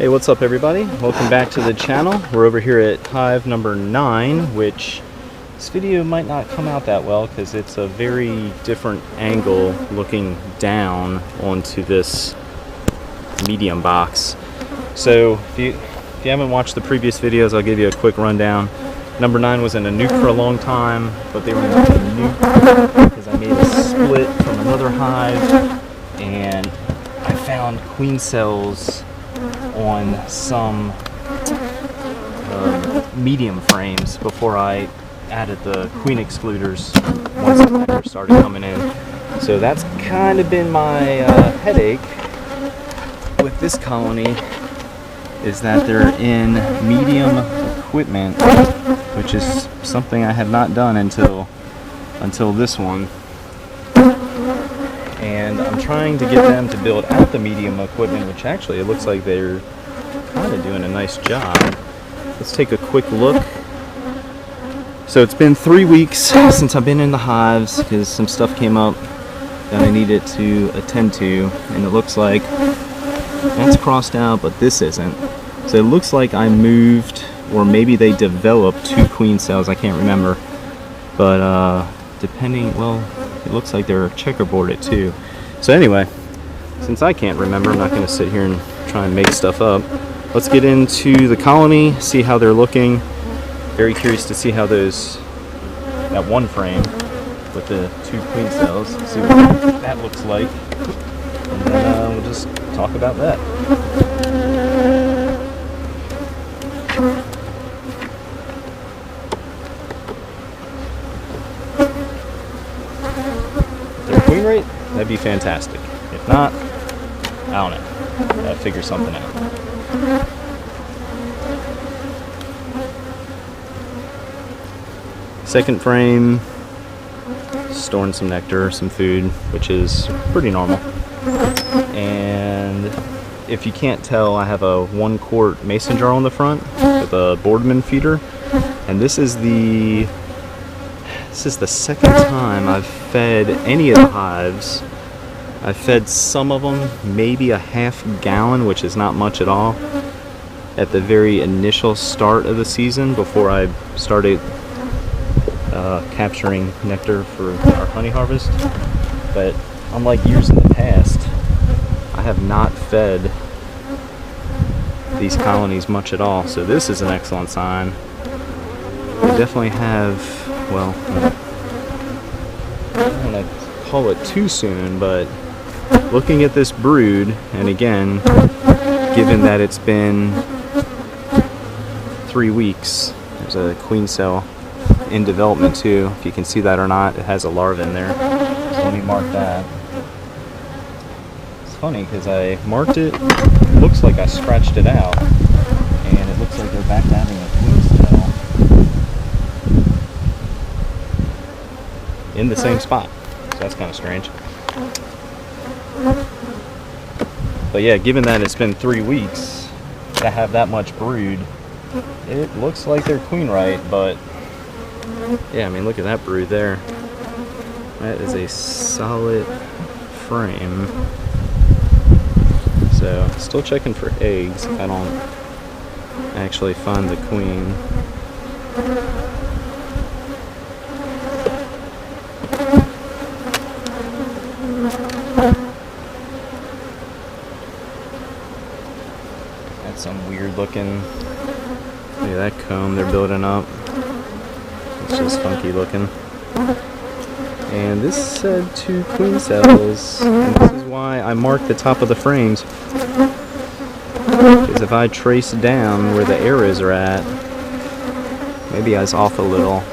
Hey, what's up everybody? Welcome back to the channel. We're over here at hive number 9, which this video might not come out that well because it's a very different angle looking down onto this medium box. So if you haven't watched the previous videos, I'll give you a quick rundown. Number 9 was in a nuke for a long time, but they were in a nuke because I made a split from another hive and I found queen cells on some medium frames before I added the queen excluders once the nectar started coming in. So that's kind of been my headache with this colony, is that they're in medium equipment, which is something I have not done until this one. And I'm trying to get them to build out the medium equipment, which actually it looks like they're kind of doing a nice job. Let's take a quick look. So it's been 3 weeks since I've been in the hives because some stuff came up that I needed to attend to, and it looks like that's crossed out, but this isn't. So it looks like I moved, or maybe they developed 2 queen cells, I can't remember. But depending, well, it looks like they're checkerboarded too. So anyway, since I can't remember, I'm not going to sit here and try and make stuff up. Let's get into the colony, see how they're looking. Very curious to see how that one frame with the 2 queen cells, see what that looks like. And then we'll just talk about that. Queen rate, that'd be fantastic. If not, I don't know. I'll figure something out. Second frame, storing some nectar, some food, which is pretty normal. And if you can't tell, I have a 1-quart mason jar on the front with a Boardman feeder, and this is the second time I've fed any of the hives. I've fed some of them maybe a half gallon, which is not much at all, at the very initial start of the season before I started capturing nectar for our honey harvest. But unlike years in the past, I have not fed these colonies much at all. So this is an excellent sign. They definitely have, well, I don't want to call it too soon, but looking at this brood, and again, given that it's been 3 weeks, there's a queen cell in development too. If you can see that or not, it has a larva in there. So let me mark that. It's funny because I marked it, looks like I scratched it out, and it looks like they're back to having a queen cell in the same spot. So that's kind of strange. But yeah, given that it's been 3 weeks to have that much brood, it looks like they're queen right, but yeah, I mean, look at that brood there. That is a solid frame. So still checking for eggs if I don't actually find the queen. That's some weird looking, look at that comb they're building up. It's just funky looking. And this said 2 queen cells, and this is why I marked the top of the frames. Because if I trace down where the arrows are at, maybe I was off a little.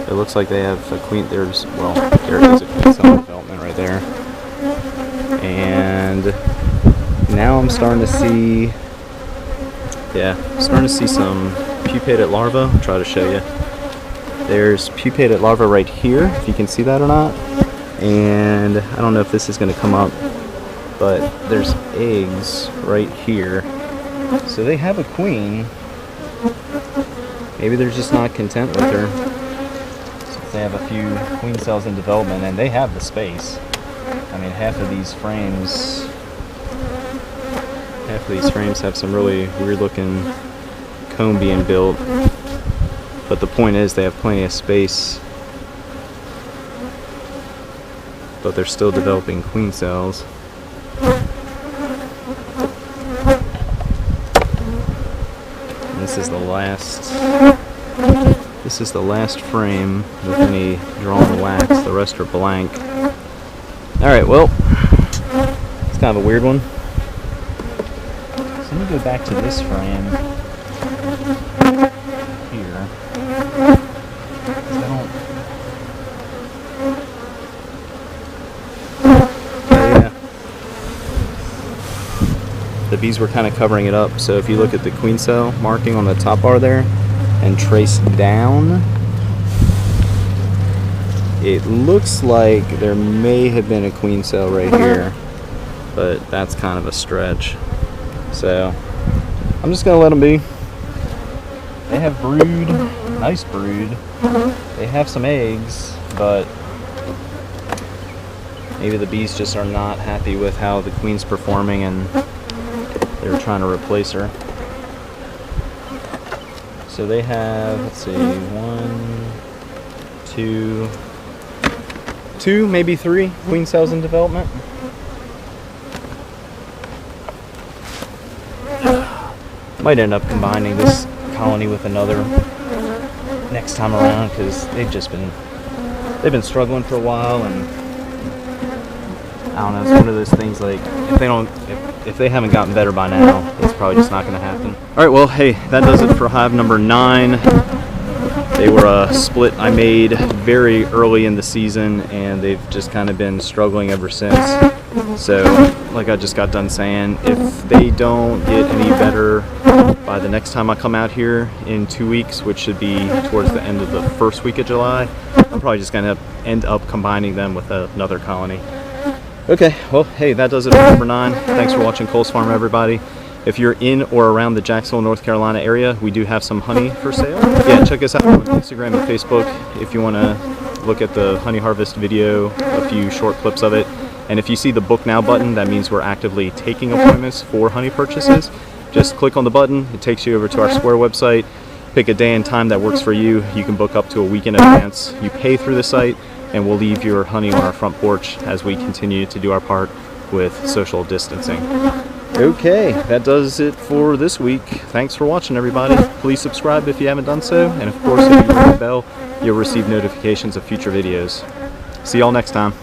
It looks like they have a queen, there is a queen cell development right there. And now I'm starting to see, some pupated larvae. I'll try to show you. There's pupated larvae right here, if you can see that or not. And I don't know if this is going to come up, but there's eggs right here. So they have a queen. Maybe they're just not content with her. So they have a few queen cells in development, and they have the space. I mean, half of these frames back of these frames have some really weird looking comb being built, but the point is they have plenty of space, but they're still developing queen cells. And this is the last frame with any drawn wax. The rest are blank. Alright, well, it's kind of a weird one. So let me go back to this frame here. The bees were kind of covering it up, so if you look at the queen cell marking on the top bar there and trace down, it looks like there may have been a queen cell right here, but that's kind of a stretch. So I'm just gonna let them be. They have brood, nice brood. They have some eggs, but maybe the bees just are not happy with how the queen's performing and they're trying to replace her. So they have, let's see, 1, 2, maybe 3 queen cells in development. Might end up combining this colony with another next time around, because they've been struggling for a while, and I don't know, it's one of those things, like if they haven't gotten better by now, it's probably just not going to happen. Alright, well, hey, that does it for hive number 9. They were a split I made very early in the season, and they've just kind of been struggling ever since. So, like I just got done saying, if they don't get any better by the next time I come out here in 2 weeks, which should be towards the end of the first week of July, I'm probably just going to end up combining them with another colony. Okay, well, hey, that does it for number 9. Thanks for watching Cole's Farm, everybody. If you're in or around the Jacksonville, North Carolina area, we do have some honey for sale. Yeah, check us out on Instagram and Facebook if you want to look at the honey harvest video, a few short clips of it. And if you see the book now button, that means we're actively taking appointments for honey purchases. Just click on the button, it takes you over to our Square website. Pick a day and time that works for you. You can book up to a week in advance. You pay through the site, and we'll leave your honey on our front porch as we continue to do our part with social distancing. Okay, that does it for this week. Thanks for watching, everybody. Please subscribe if you haven't done so, and of course, if you ring the bell, you'll receive notifications of future videos. See y'all next time.